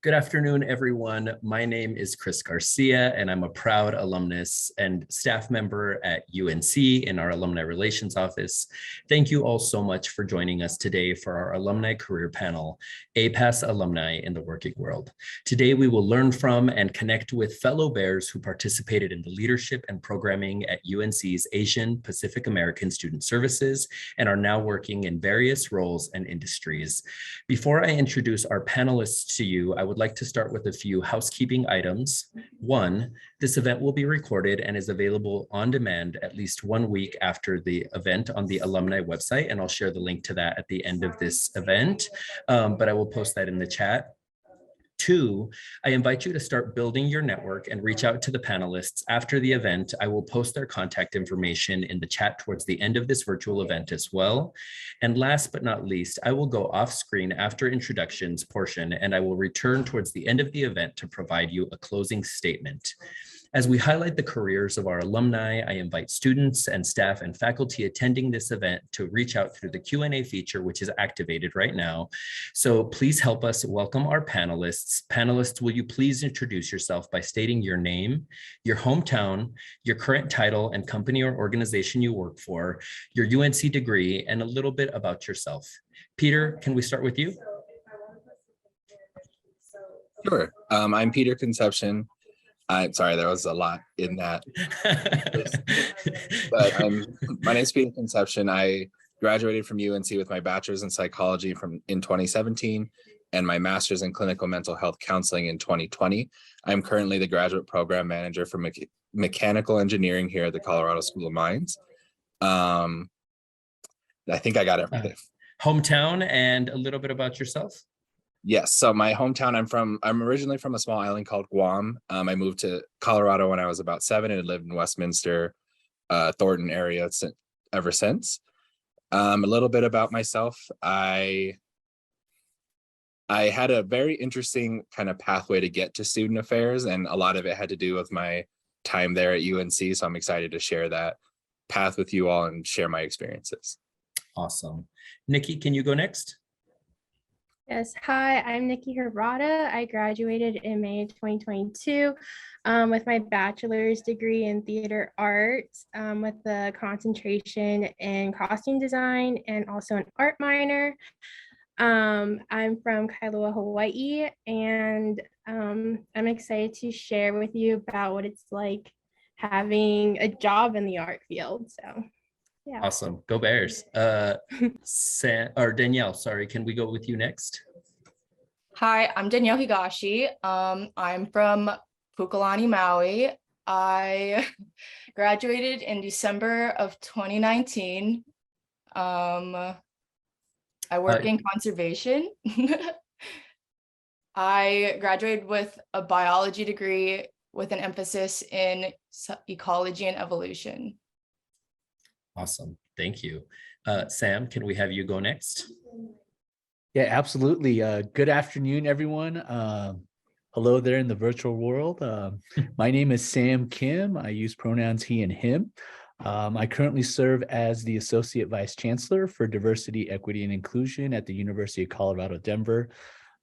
Good afternoon, everyone. My name is Chris Garcia, and I'm a proud alumnus and staff member at UNC in our Alumni Relations Office. Thank you all so much for joining us today for our Alumni Career Panel, APAS Alumni in the Working World. Today, we will learn from and connect with fellow Bears who participated in the leadership and programming at UNC's Asian Pacific American Student Services and are now working in various roles and industries. Before I introduce our panelists to you, I would like to start with a few housekeeping items. One, this event will be recorded and is available on demand at least 1 week after the event on the alumni website, and I'll share the link to that at the end of this event, but I will post that in the chat. Two, I invite you to start building your network and reach out to the panelists after the event. I will post their contact information in the chat towards the end of this virtual event as well. And last but not least, I will go off screen after introductions portion, and I will return towards the end of the event to provide you a closing statement. As we highlight the careers of our alumni, I invite students and staff and faculty attending this event to reach out through the Q&A feature, which is activated right now. So please help us welcome our panelists. Panelists, will you please introduce yourself by stating your name, your hometown, your current title and company or organization you work for, your UNC degree, and a little bit about yourself. Peter, can we start with you? Sure. I'm Peter Conception. I'm sorry, there was a lot in that. But my name is Peter Conception. I graduated from UNC with my bachelor's in psychology in 2017 and my master's in clinical mental health counseling in 2020. I'm currently the graduate program manager for mechanical engineering here at the Colorado School of Mines. I think I got everything. Hometown and a little bit about yourself. Yes, so my hometown, I'm originally from a small island called Guam. I moved to Colorado when I was about 7 and lived in Westminster, Thornton area ever since. A little bit about myself. I had a very interesting kind of pathway to get to student affairs, and a lot of it had to do with my time there at UNC. So I'm excited to share that path with you all and share my experiences. Awesome. Nikki, can you go next? Yes, hi, I'm Nikki Hirata. I graduated in May 2022 with my bachelor's degree in theater arts with a concentration in costume design and also an art minor. I'm from Kailua, Hawaii, and I'm excited to share with you about what it's like having a job in the art field. So, yeah. Awesome. Go Bears. Danielle, sorry, can we go with you next? Hi, I'm Danielle Higashi. I'm from Pukalani, Maui. I graduated in December of 2019. I work in conservation. I graduated with a biology degree with an emphasis in ecology and evolution. Awesome. Thank you. Sam, can we have you go next? Yeah, absolutely. Good afternoon, everyone. Hello there in the virtual world. My name is Sam Kim. I use pronouns he and him. I currently serve as the Associate Vice Chancellor for Diversity, Equity, and Inclusion at the University of Colorado, Denver.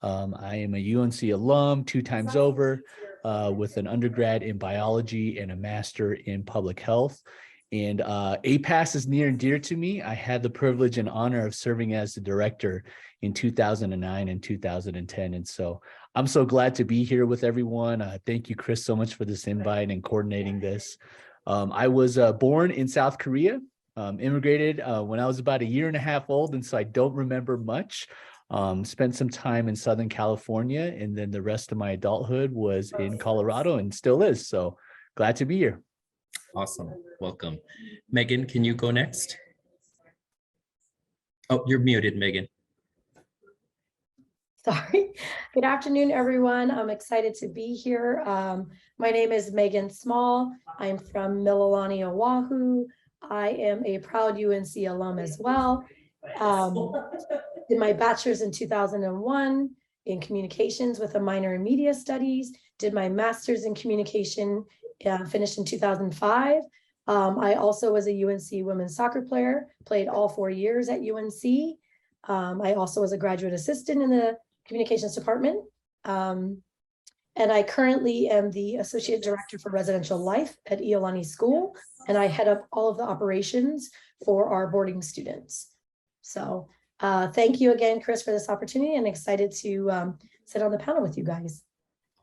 I am a UNC alum 2 times over with an undergrad in biology and a master in public health. And APAS is near and dear to me. I had the privilege and honor of serving as the director in 2009 and 2010. And so I'm so glad to be here with everyone. Thank you, Chris, so much for this invite and coordinating this. I was born in South Korea, immigrated when I was about 1.5 years old. And so I don't remember much. Spent some time in Southern California, and then the rest of my adulthood was in Colorado and still is. So glad to be here. Awesome. Welcome. Megan, can you go next? Oh, you're muted, Megan. Sorry. Good afternoon, everyone. I'm excited to be here. My name is Megan Small. I'm from Mililani, Oahu. I am a proud UNC alum as well. Did my bachelor's in 2001 in communications with a minor in media studies. Did my master's in communication, finished in 2005. I also was a UNC women's soccer player, played all 4 years at UNC. I also was a graduate assistant in the communications department. And I currently am the Associate Director for Residential Life at Alumni School, and I head up all of the operations for our boarding students. So thank you again, Chris, for this opportunity, and excited to sit on the panel with you guys.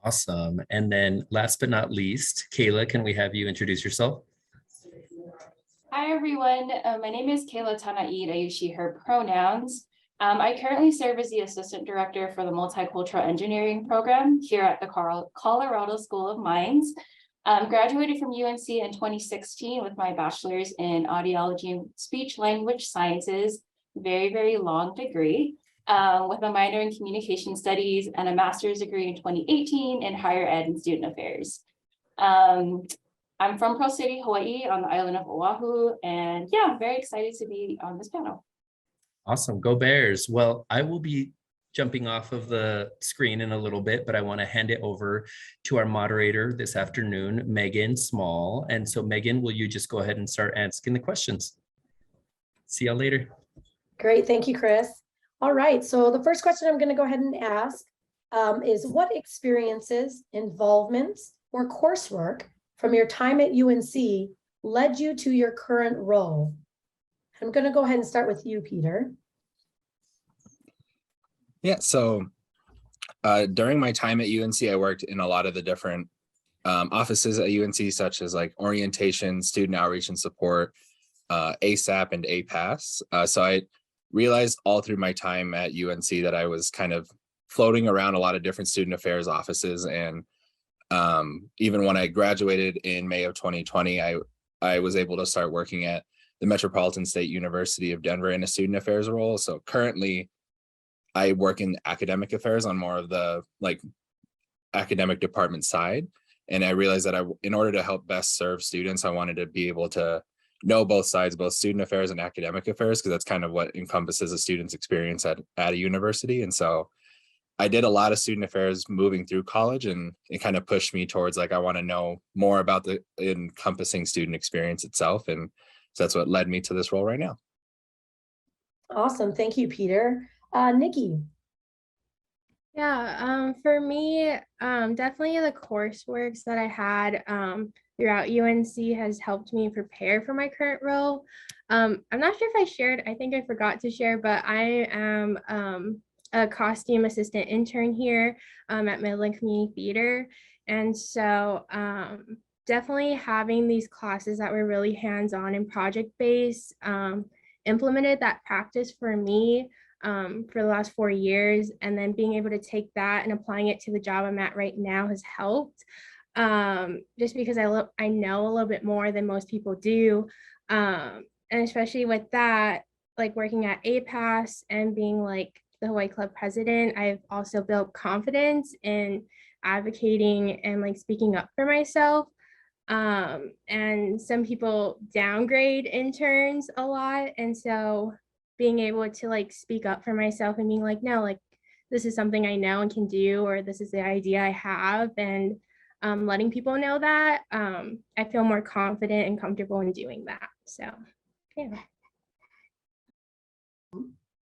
Awesome. And then last but not least, Kayla, can we have you introduce yourself? Hi, everyone. My name is Kayla Tanaid. I use she, her pronouns. I currently serve as the Assistant Director for the Multicultural Engineering Program here at the Colorado School of Mines. Graduated from UNC in 2016 with my bachelor's in audiology and speech language sciences, very, very long degree, with a minor in communication studies and a master's degree in 2018 in higher ed and student affairs. I'm from Pearl City, Hawaii, on the island of Oahu, and yeah, I'm very excited to be on this panel. Awesome. Go Bears. Well, I will be jumping off of the screen in a little bit, but I want to hand it over to our moderator this afternoon, Megan Small. And so Megan, will you just go ahead and start asking the questions? See y'all later. Great. Thank you, Chris. All right. So the first question I'm going to go ahead and ask is what experiences, involvements, or coursework from your time at UNC led you to your current role? I'm going to go ahead and start with you, Peter. Yeah, so during my time at UNC, I worked in a lot of the different offices at UNC, such as like orientation, student outreach and support, ASAP and APAS. So I realized all through my time at UNC that I was kind of floating around a lot of different student affairs offices. And even when I graduated in May of 2020, I was able to start working at the Metropolitan State University of Denver in a student affairs role. So currently I work in academic affairs on more of the like academic department side. And I realized that in order to help best serve students, I wanted to be able to know both sides, both student affairs and academic affairs, because that's kind of what encompasses a student's experience at a university. And so I did a lot of student affairs moving through college, and it kind of pushed me towards like, I want to know more about the encompassing student experience itself. And so that's what led me to this role right now. Awesome. Thank you, Peter. Nikki. Yeah, for me, definitely the coursework that I had throughout UNC has helped me prepare for my current role. I'm not sure if I shared, I think I forgot to share, but I am a costume assistant intern here at Midland Community Theater. And so definitely having these classes that were really hands-on and project-based implemented that practice for me for the last 4 years, and then being able to take that and applying it to the job I'm at right now has helped, just because I know a little bit more than most people do, and especially with that, like working at APAS and being like the Hawaii Club president, I've also built confidence in advocating and like speaking up for myself. And some people downgrade interns a lot, and so being able to like speak up for myself and being like, no, like this is something I know and can do, or this is the idea I have, and letting people know that, I feel more confident and comfortable in doing that. So yeah.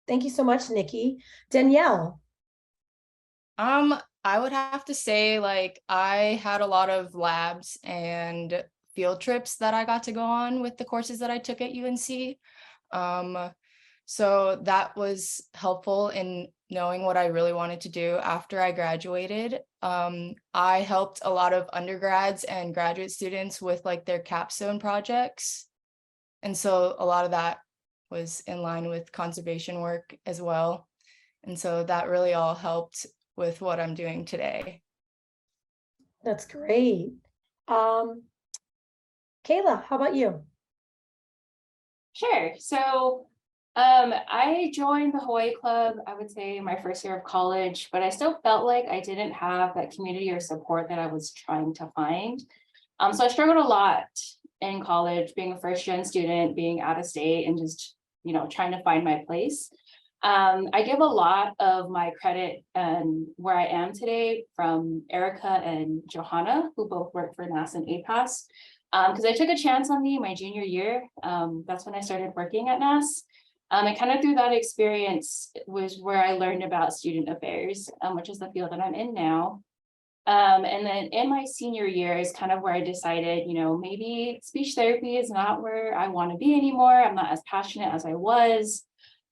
Thank you so much, Nikki. Danielle. I would have to say, like, I had a lot of labs and field trips that I got to go on with the courses that I took at UNC. So that was helpful in knowing what I really wanted to do after I graduated. I helped a lot of undergrads and graduate students with like their capstone projects. And so a lot of that was in line with conservation work as well. And so that really all helped with what I'm doing today. That's great. Kayla, how about you? Sure. So I joined the Hawaii Club, I would say my first year of college, but I still felt like I didn't have that community or support that I was trying to find. So I struggled a lot in college, being a first-gen student, being out of state, and just, trying to find my place. I give a lot of my credit and where I am today from Erica and Johanna, who both work for NASA and APAS, because I took a chance on me my junior year. That's when I started working at NAS. And kind of through that experience was where I learned about student affairs, which is the field that I'm in now. And then in my senior year is kind of where I decided, maybe speech therapy is not where I want to be anymore. I'm not as passionate as I was.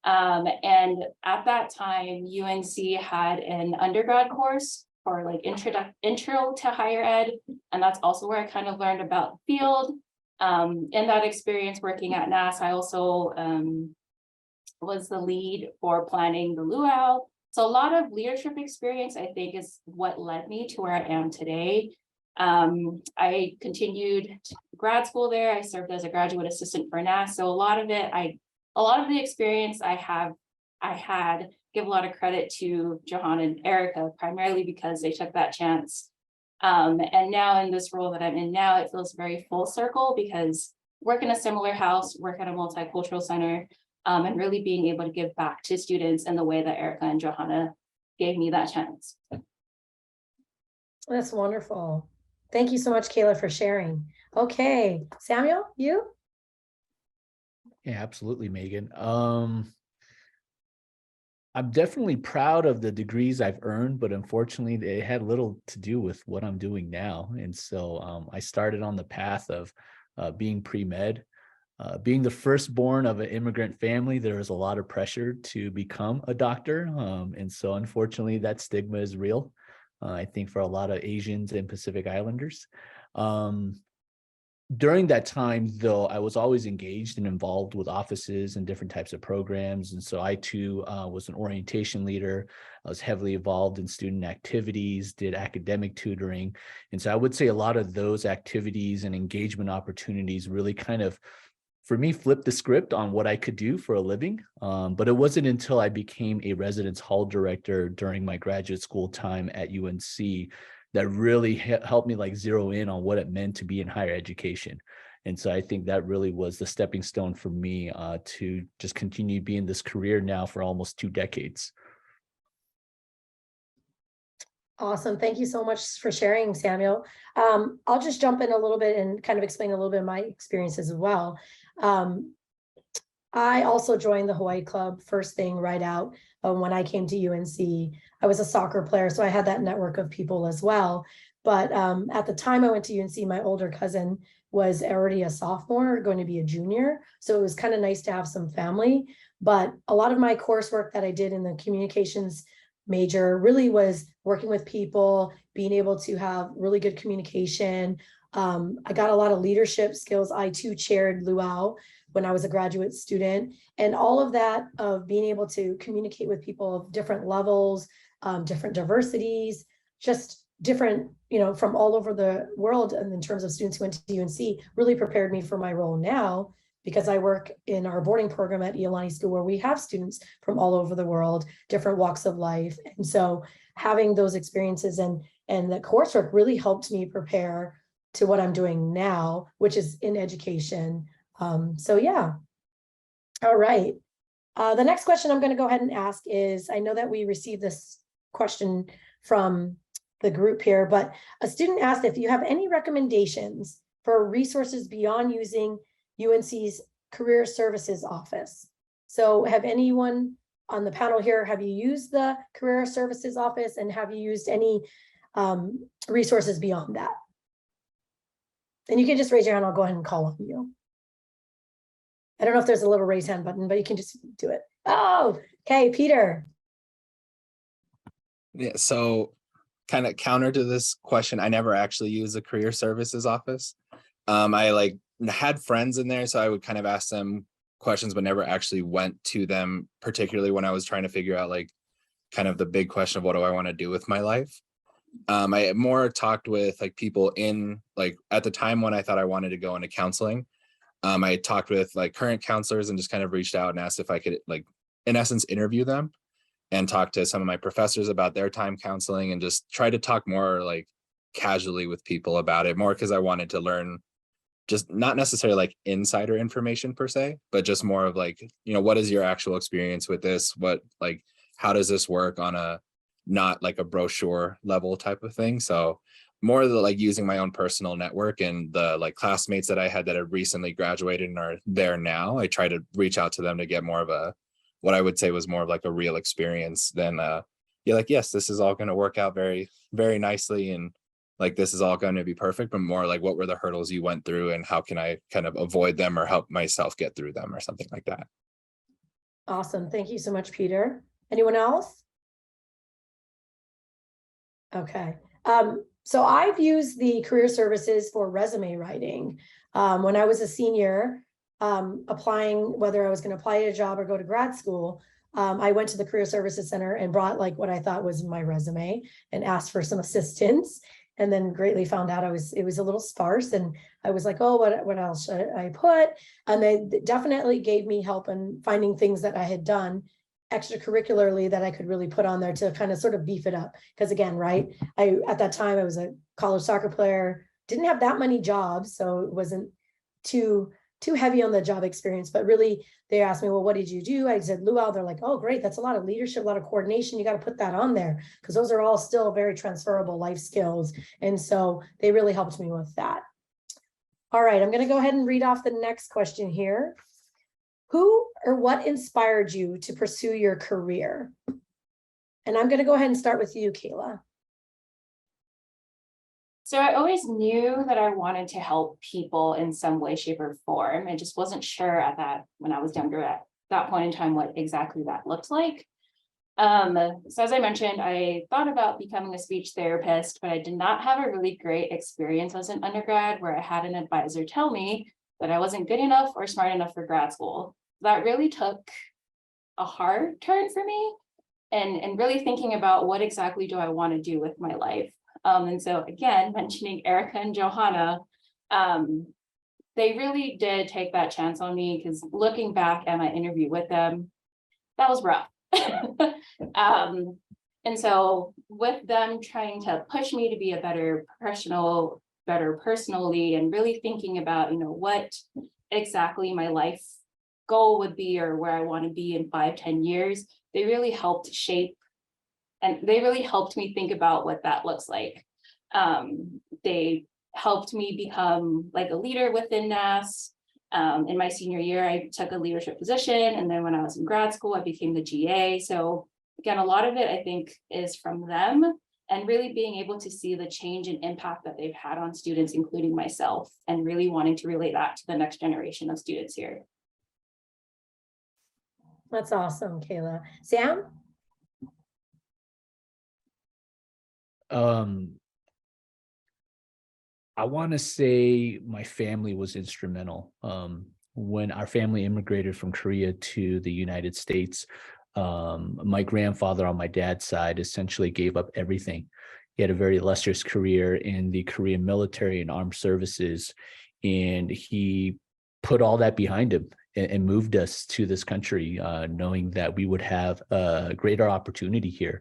And at that time, UNC had an undergrad course for like intro to higher ed. And that's also where I kind of learned about the field. In that experience working at NAS, I also was the lead for planning the luau. So a lot of leadership experience, I think, is what led me to where I am today. I continued grad school there. I served as a graduate assistant for NAS. So a lot of the experience I had, give a lot of credit to Johan and Erica, primarily because they took that chance. And now in this role that I'm in now, it feels very full circle because work in a similar house, work at a multicultural center, and really being able to give back to students in the way that Erica and Johanna gave me that chance. That's wonderful. Thank you so much, Kayla, for sharing. Okay, Samuel, you? Yeah, absolutely, Megan. I'm definitely proud of the degrees I've earned, but unfortunately, they had little to do with what I'm doing now. And so I started on the path of being pre-med. Being the firstborn of an immigrant family, there was a lot of pressure to become a doctor. And so unfortunately, that stigma is real, I think, for a lot of Asians and Pacific Islanders. During that time, though, I was always engaged and involved with offices and different types of programs. And so I, too, was an orientation leader. I was heavily involved in student activities, did academic tutoring. And so I would say a lot of those activities and engagement opportunities really kind of, for me, flipped the script on what I could do for a living. But it wasn't until I became a residence hall director during my graduate school time at UNC that really helped me like zero in on what it meant to be in higher education. And so I think that really was the stepping stone for me to just continue being this career now for almost 2 decades. Awesome. Thank you so much for sharing, Samuel. I'll just jump in a little bit and kind of explain a little bit of my experience as well. I also joined the Hawaii Club first thing right out when I came to UNC. I was a soccer player, so I had that network of people as well. But at the time I went to UNC, my older cousin was already a sophomore, going to be a junior. So it was kind of nice to have some family. But a lot of my coursework that I did in the communications major really was working with people, being able to have really good communication. I got a lot of leadership skills. I too chaired luau when I was a graduate student, and all of that of being able to communicate with people of different levels, different diversities, just different, from all over the world. And in terms of students who went to UNC, really prepared me for my role now, because I work in our boarding program at Alumni School, where we have students from all over the world, different walks of life. And so having those experiences and the coursework really helped me prepare to what I'm doing now, which is in education. So yeah. All right. The next question I'm going to go ahead and ask is, I know that we received this question from the group here, but a student asked if you have any recommendations for resources beyond using UNC's Career Services Office. So have anyone on the panel here, have you used the Career Services Office, and have you used any resources beyond that? And you can just raise your hand, I'll go ahead and call on you. I don't know if there's a little raise hand button, but you can just do it. Oh, okay, Peter. Yeah, so kind of counter to this question, I never actually used the Career Services Office. I had friends in there, so I would kind of ask them questions, but never actually went to them, particularly when I was trying to figure out kind of the big question of what do I want to do with my life. I more talked with people in at the time when I thought I wanted to go into counseling. I talked with current counselors and just kind of reached out and asked if I could in essence interview them, and talk to some of my professors about their time counseling, and just try to talk more casually with people about it, more because I wanted to learn just not necessarily insider information per se, but just more of what is your actual experience with this? What how does this work on a not a brochure level type of thing? So more of the like using my own personal network and the like classmates that I had that have recently graduated and are there now. I try to reach out to them to get more of a, what I would say was more of like a real experience than yeah, like, yes, this is all going to work out very, very nicely. And like, this is all going to be perfect, but more like, what were the hurdles you went through and how can I kind of avoid them or help myself get through them or something like that. Awesome. Thank you so much, Peter. Anyone else? Okay. So I've used the career services for resume writing. When I was a senior, applying, whether I was going to apply to a job or go to grad school, I went to the Career Services Center and brought like what I thought was my resume and asked for some assistance, and then greatly found out it was a little sparse, and I was like, oh, what else should I put? And they definitely gave me help in finding things that I had done extracurricularly that I could really put on there to kind of sort of beef it up. Because again, right, at that time I was a college soccer player, didn't have that many jobs, so it wasn't too heavy on the job experience, but really they asked me, well, what did you do? I said luau. They're like, oh, great, that's a lot of leadership, a lot of coordination, you got to put that on there, because those are all still very transferable life skills. And so they really helped me with that. All right, I'm going to go ahead and read off the next question here. Who or what inspired you to pursue your career? And I'm going to go ahead and start with you, Kayla. So I always knew that I wanted to help people in some way, shape, or form. I just wasn't sure when I was younger at that point in time what exactly that looked like. So as I mentioned, I thought about becoming a speech therapist, but I did not have a really great experience as an undergrad where I had an advisor tell me that I wasn't good enough or smart enough for grad school. That really took a hard turn for me, and really thinking about what exactly do I want to do with my life. And so again, mentioning Erica and Johanna, they really did take that chance on me, because looking back at my interview with them, that was rough. And so with them trying to push me to be a better professional, better personally, and really thinking about, what exactly my life goal would be or where I want to be in 5-10 years, they really helped shape, and they really helped me think about what that looks like. They helped me become like a leader within NAS. In my senior year, I took a leadership position. And then when I was in grad school, I became the GA. So again, a lot of it, I think, is from them, and really being able to see the change and impact that they've had on students, including myself, and really wanting to relay that to the next generation of students here. That's awesome, Kayla. Sam? I want to say my family was instrumental. When our family immigrated from Korea to the United States, my grandfather on my dad's side essentially gave up everything. He had a very illustrious career in the Korean military and armed services, and he put all that behind him and moved us to this country, knowing that we would have a greater opportunity here.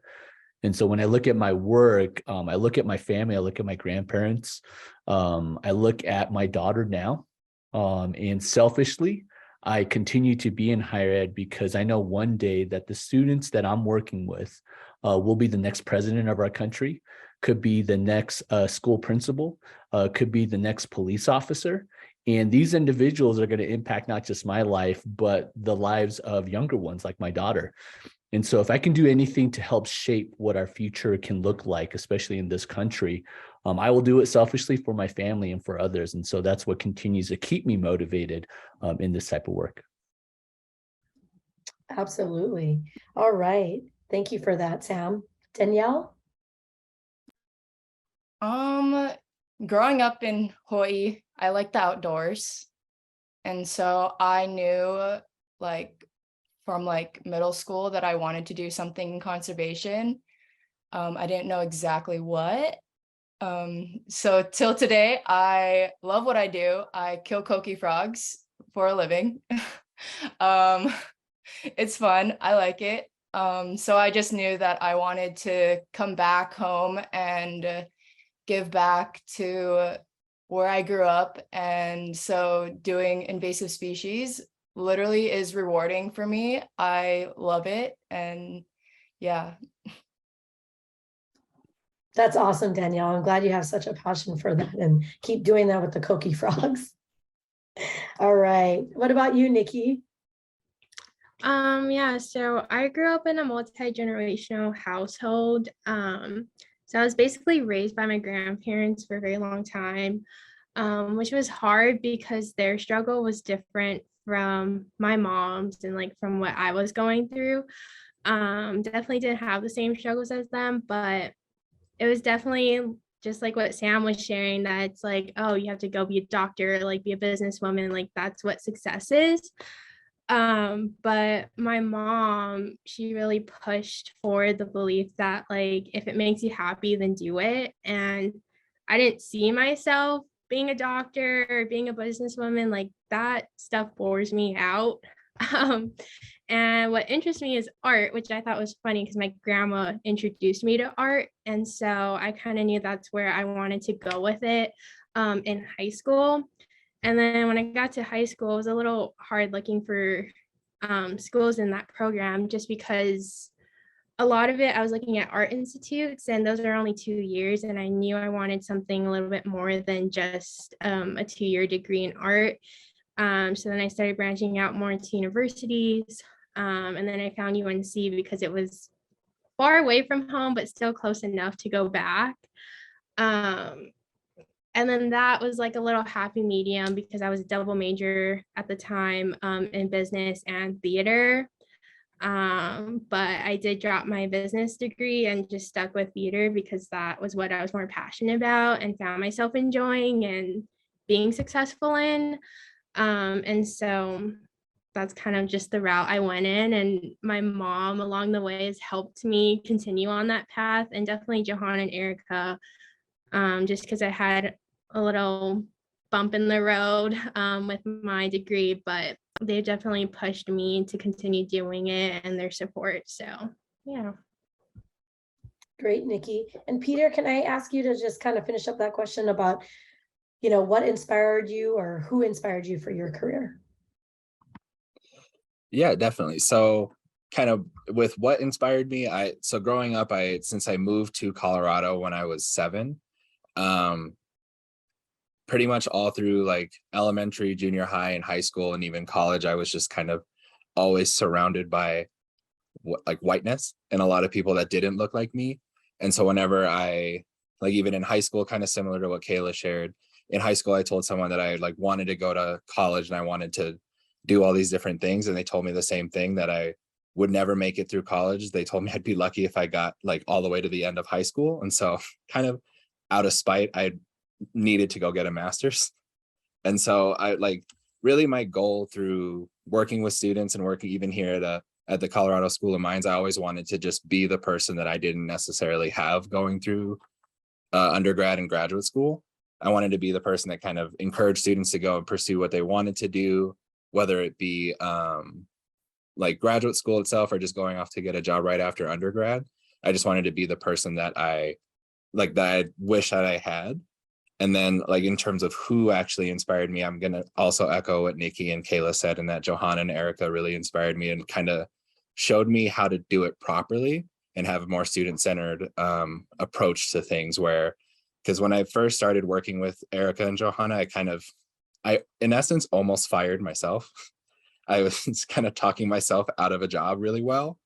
And so when I look at my work, I look at my family, I look at my grandparents, I look at my daughter now, and selfishly, I continue to be in higher ed because I know one day that the students that I'm working with will be the next president of our country, could be the next school principal, could be the next police officer. And these individuals are going to impact not just my life, but the lives of younger ones like my daughter. And so if I can do anything to help shape what our future can look like, especially in this country, I will do it selfishly for my family and for others. And so that's what continues to keep me motivated in this type of work. Absolutely. All right. Thank you for that, Sam. Danielle? Growing up in Hawaii, I like the outdoors. And so I knew from middle school that I wanted to do something in conservation. I didn't know exactly what. So till today, I love what I do. I kill koki frogs for a living. It's fun. I like it. So I just knew that I wanted to come back home and give back to where I grew up. And so doing invasive species literally is rewarding for me. I love it. And yeah. That's awesome, Danielle. I'm glad you have such a passion for that and keep doing that with the Koki frogs. All right. What about you, Nikki? Yeah, so I grew up in a multi-generational household. So I was basically raised by my grandparents for a very long time, which was hard because their struggle was different from my mom's and like from what I was going through. Definitely didn't have the same struggles as them, but it was definitely just like what Sam was sharing, that it's like, oh, you have to go be a doctor, like be a businesswoman, like that's what success is. But my mom, she really pushed for the belief that like if it makes you happy, then do it. And I didn't see myself being a doctor or being a businesswoman, like that stuff bores me out. Um, and what interests me is art, which I thought was funny because my grandma introduced me to art. And so I kind of knew that's where I wanted to go with it in high school. And then when I got to high school, it was a little hard looking for schools in that program just because a lot of it I was looking at art institutes, and those are only 2 years. And I knew I wanted something a little bit more than just a 2-year degree in art. So then I started branching out more into universities. And then I found UNC because it was far away from home, but still close enough to go back. Um, and then that was like a little happy medium because I was a double major at the time in business and theater. But I did drop my business degree and just stuck with theater because that was what I was more passionate about and found myself enjoying and being successful in. And so that's kind of just the route I went in. And my mom along the way has helped me continue on that path, and definitely Johan and Erica, just because I had a little bump in the road with my degree, but they definitely pushed me to continue doing it and their support. So, yeah. Great, Nikki. And Peter, can I ask you to just kind of finish up that question about, what inspired you or who inspired you for your career? Yeah, definitely. So kind of with what inspired me, so growing up, since I moved to Colorado when I was 7, pretty much all through like elementary, junior high, and high school, and even college, I was just kind of always surrounded by like whiteness and a lot of people that didn't look like me. And so whenever like even in high school, kind of similar to what Kayla shared, in high school, I told someone that I like wanted to go to college and I wanted to do all these different things. And they told me the same thing, that I would never make it through college. They told me I'd be lucky if I got like all the way to the end of high school. And so kind of out of spite, I needed to go get a master's. And so I like really my goal through working with students and working even here at the Colorado School of Mines, I always wanted to just be the person that I didn't necessarily have going through undergrad and graduate school. I wanted to be the person that kind of encouraged students to go and pursue what they wanted to do, whether it be like graduate school itself or just going off to get a job right after undergrad. I just wanted to be the person that I wish that I had. And then like in terms of who actually inspired me, I'm going to also echo what Nikki and Kayla said, and that Johanna and Erica really inspired me and kind of showed me how to do it properly and have a more student-centered approach to things. Because when I first started working with Erica and Johanna, I in essence almost fired myself. I was kind of talking myself out of a job really well.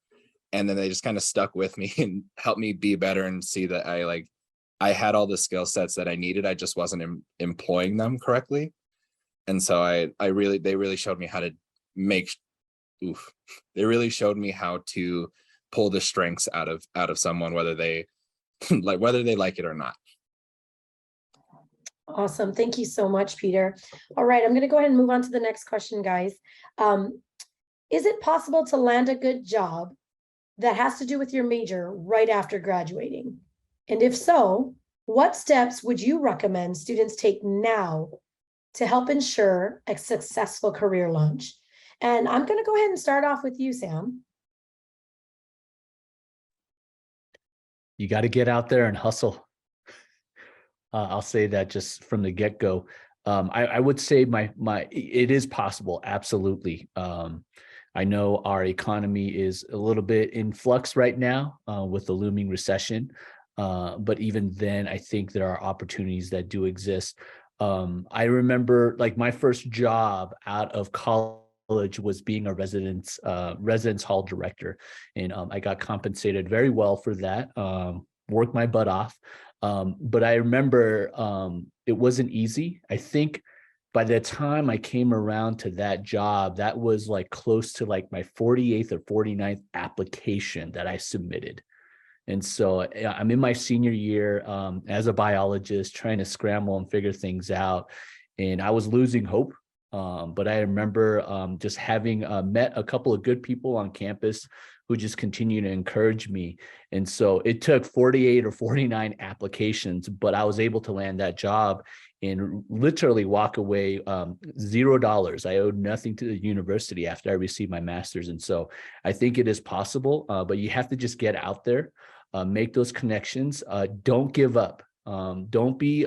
And then they just kind of stuck with me and helped me be better and see that I had all the skill sets that I needed. I just wasn't employing them correctly. And so they really showed me how to they really showed me how to pull the strengths out of someone, whether they like it or not. Awesome. Thank you so much, Peter. All right, I'm going to go ahead and move on to the next question, guys. Is it possible to land a good job that has to do with your major right after graduating? And if so, what steps would you recommend students take now to help ensure a successful career launch? And I'm going to go ahead and start off with you, Sam. You got to get out there and hustle. I'll say that just from the get-go. I would say it is possible, absolutely. I know our economy is a little bit in flux right now with the looming recession. But even then, I think there are opportunities that do exist. I remember like my first job out of college was being a residence hall director, and I got compensated very well for that. Worked my butt off, but I remember it wasn't easy. I think by the time I came around to that job, that was like close to like my 48th or 49th application that I submitted. And so I'm in my senior year as a biologist, trying to scramble and figure things out. And I was losing hope. But I remember just having met a couple of good people on campus who just continue to encourage me. And so it took 48 or 49 applications, but I was able to land that job and literally walk away $0. I owed nothing to the university after I received my master's. And so I think it is possible, but you have to just get out there, make those connections. Don't give up. Don't be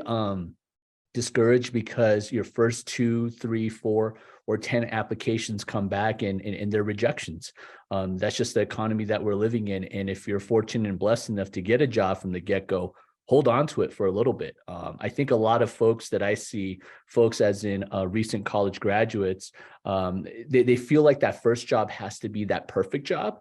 discouraged because your first 2, 3, 4, or 10 applications come back and they're rejections. That's just the economy that we're living in. And if you're fortunate and blessed enough to get a job from the get-go, hold on to it for a little bit. I think a lot of folks that I see, folks as in recent college graduates, they feel like that first job has to be that perfect job.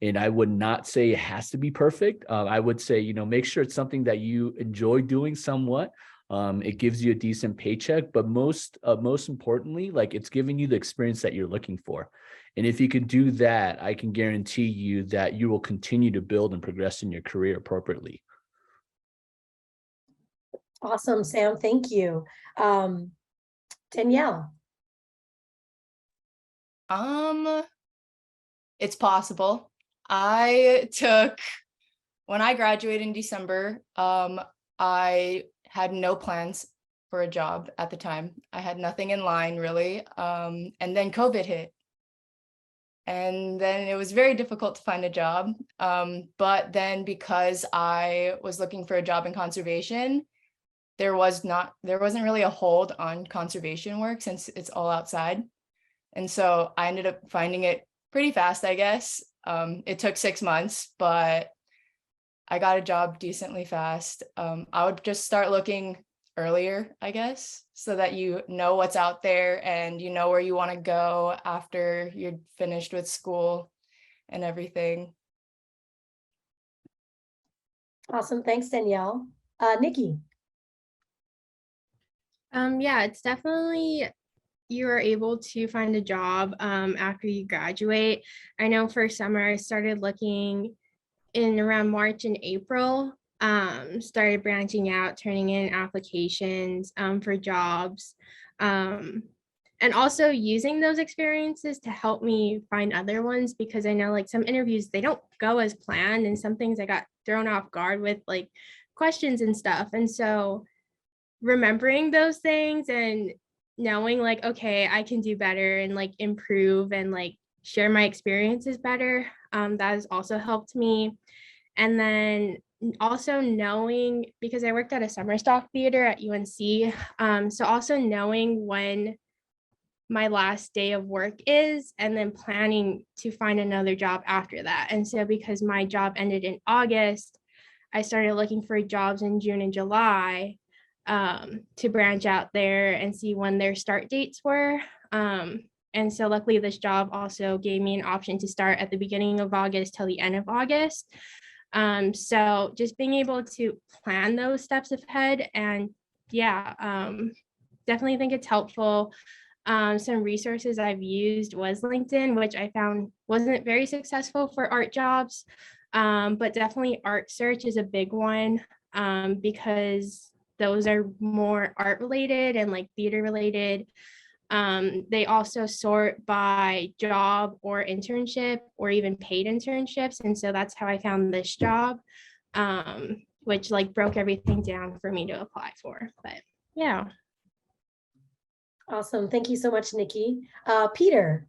And I would not say it has to be perfect. I would say, make sure it's something that you enjoy doing somewhat. It gives you a decent paycheck, but most importantly, like it's giving you the experience that you're looking for. And if you can do that, I can guarantee you that you will continue to build and progress in your career appropriately. Awesome, Sam. Thank you. Danielle. It's possible. When I graduated in December, I had no plans for a job at the time. I had nothing in line really. And then COVID hit. And then it was very difficult to find a job. But then because I was looking for a job in conservation, there wasn't really a hold on conservation work since it's all outside. And so I ended up finding it pretty fast, I guess. It took 6 months, but I got a job decently fast. I would just start looking earlier, I guess, so that you know what's out there and you know where you want to go after you're finished with school and everything. Awesome. Thanks, Danielle. Nikki. Yeah, it's definitely you are able to find a job after you graduate. I know for summer I started looking in around March and April, started branching out, turning in applications for jobs, and also using those experiences to help me find other ones, because I know like some interviews, they don't go as planned, and some things I got thrown off guard with like questions and stuff. And so remembering those things and knowing like, okay, I can do better and like improve and like share my experiences better, that has also helped me. And then also knowing, because I worked at a summer stock theater at UNC, so also knowing when my last day of work is and then planning to find another job after that. And so because my job ended in August, I started looking for jobs in June and July, to branch out there and see when their start dates were. And so luckily this job also gave me an option to start at the beginning of August till the end of August. So just being able to plan those steps ahead, and definitely think it's helpful. Some resources I've used was LinkedIn, which I found wasn't very successful for art jobs, but definitely art search is a big one, because those are more art related and like theater related. They also sort by job or internship or even paid internships. And so that's how I found this job, which like broke everything down for me to apply for. But yeah. Awesome. Thank you so much, Nikki. Peter.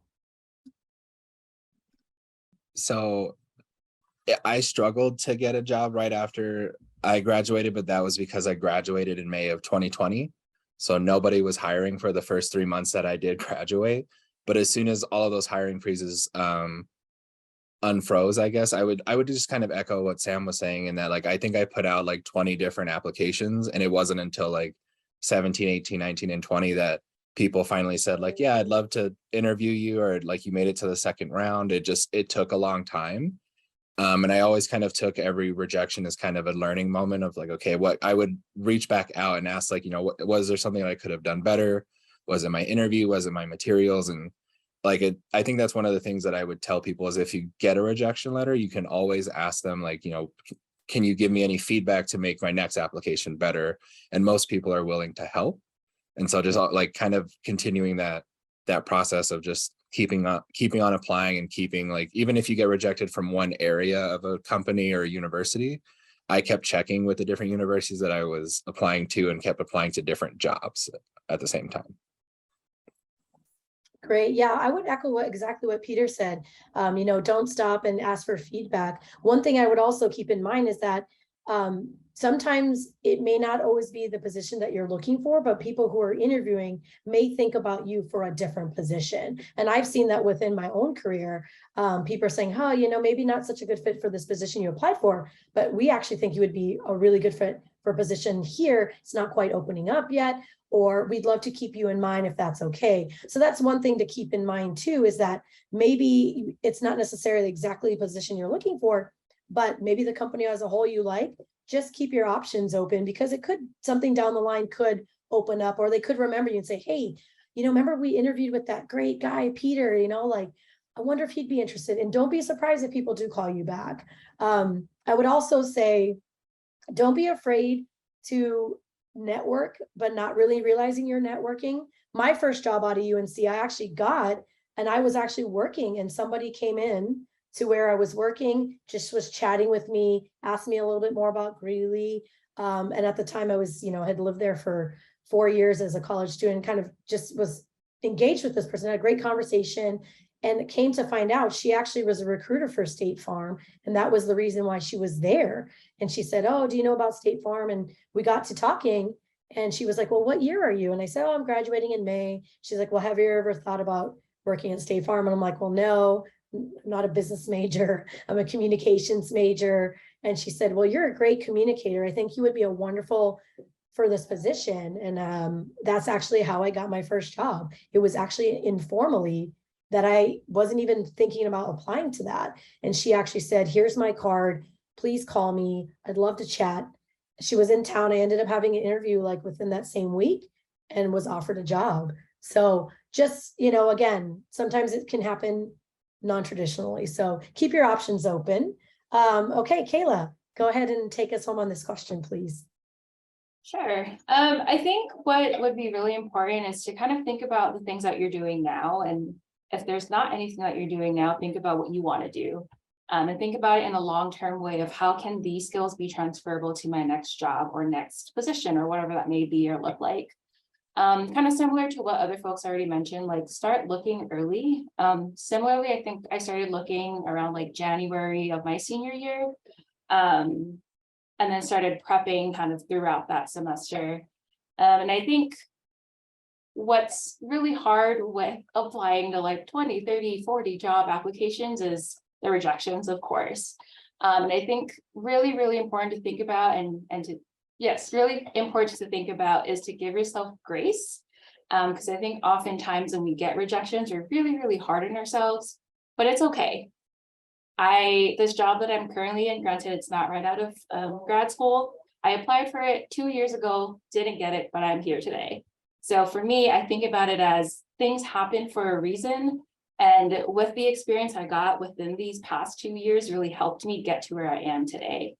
So I struggled to get a job right after I graduated, but that was because I graduated in May of 2020. So nobody was hiring for the first 3 months that I did graduate. But as soon as all of those hiring freezes unfroze, I guess. I would just kind of echo what Sam was saying, in that like I think I put out like 20 different applications, and it wasn't until like 17, 18, 19, and 20 that people finally said like, yeah, I'd love to interview you, or like you made it to the second round. It took a long time. And I always kind of took every rejection as kind of a learning moment of like, okay, what I would reach back out and ask, like, was there something I could have done better? Was it my interview? Was it my materials? And like, I think that's one of the things that I would tell people is if you get a rejection letter, you can always ask them like, can you give me any feedback to make my next application better? And most people are willing to help. And so just like kind of continuing that process of just keeping on applying, and keeping like, even if you get rejected from one area of a company or a university, I kept checking with the different universities that I was applying to, and kept applying to different jobs at the same time. Great. Yeah, I would echo exactly what Peter said. Don't stop and ask for feedback. One thing I would also keep in mind is that sometimes it may not always be the position that you're looking for, but people who are interviewing may think about you for a different position. And I've seen that within my own career. People are saying, maybe not such a good fit for this position you applied for, but we actually think you would be a really good fit for a position here. It's not quite opening up yet, or we'd love to keep you in mind if that's okay. So that's one thing to keep in mind too, is that maybe it's not necessarily exactly the position you're looking for, but maybe the company as a whole you like. Just keep your options open, because something down the line could open up, or they could remember you and say, hey, remember we interviewed with that great guy, Peter, I wonder if he'd be interested. And don't be surprised if people do call you back. I would also say, don't be afraid to network, but not really realizing you're networking. My first job out of UNC, I actually got, and I was actually working, and somebody came in to where I was working, just was chatting with me, asked me a little bit more about Greeley. And at the time I was, had lived there for 4 years as a college student, kind of just was engaged with this person, had a great conversation, and came to find out she actually was a recruiter for State Farm. And that was the reason why she was there. And she said, oh, do you know about State Farm? And we got to talking, and she was like, well, what year are you? And I said, oh, I'm graduating in May. She's like, well, have you ever thought about working at State Farm? And I'm like, well, no. I'm not a business major. I'm a communications major. And she said, well, you're a great communicator. I think you would be a wonderful for this position. And that's actually how I got my first job. It was actually informally that I wasn't even thinking about applying to that. And she actually said, here's my card. Please call me. I'd love to chat. She was in town. I ended up having an interview like within that same week and was offered a job. So just, again, sometimes it can happen non-traditionally. So keep your options open. Okay, Kayla, go ahead and take us home on this question, please. Sure. I think what would be really important is to kind of think about the things that you're doing now. And if there's not anything that you're doing now, think about what you want to do. And think about it in a long-term way of how can these skills be transferable to my next job or next position or whatever that may be or look like. Kind of similar to what other folks already mentioned, like start looking early. Similarly, I think I started looking around like January of my senior year, and then started prepping kind of throughout that semester. And I think what's really hard with applying to like 20, 30, 40 job applications is the rejections, of course. And I think really, really important to think about really important to think about is to give yourself grace. Because I think oftentimes when we get rejections, we're really, really hard on ourselves, but it's okay. This job that I'm currently in, granted, it's not right out of grad school. I applied for it 2 years ago, didn't get it, but I'm here today. So for me, I think about it as things happen for a reason. And with the experience I got within these past 2 years really helped me get to where I am today.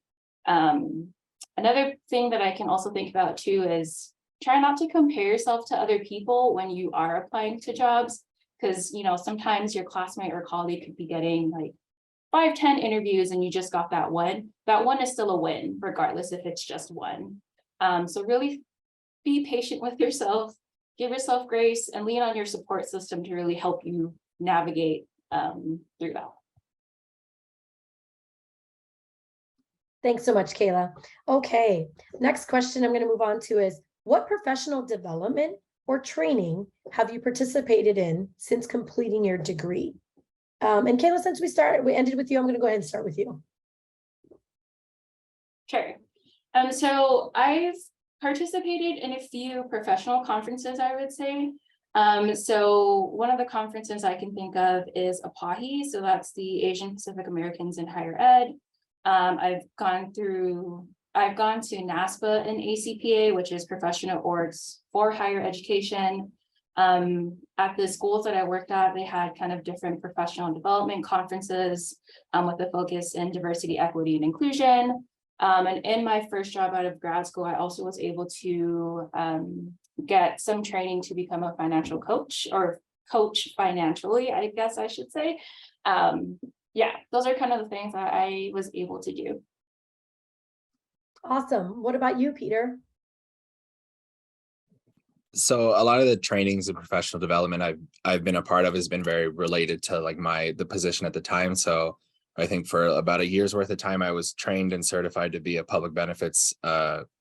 Another thing that I can also think about too is try not to compare yourself to other people when you are applying to jobs, because sometimes your classmate or colleague could be getting like 5, 10 interviews and you just got that one. That one is still a win, regardless if it's just one. So really be patient with yourself, give yourself grace, and lean on your support system to really help you navigate through that. Thanks so much, Kayla. Okay, next question I'm going to move on to is, what professional development or training have you participated in since completing your degree? And Kayla, since we ended with you, I'm going to go ahead and start with you. Sure. So I've participated in a few professional conferences, I would say. So one of the conferences I can think of is APAHI. So that's the Asian Pacific Americans in Higher Ed. I've gone to NASPA and ACPA, which is professional orgs for higher education. At the schools that I worked at, they had kind of different professional development conferences with a focus in diversity, equity, and inclusion. And in my first job out of grad school, I also was able to get some training to become a financial coach, or coach financially, I guess I should say. Yeah, those are kind of the things that I was able to do. Awesome. What about you, Peter? So a lot of the trainings and professional development I've been a part of has been very related to like the position at the time. So I think for about a year's worth of time, I was trained and certified to be a public benefits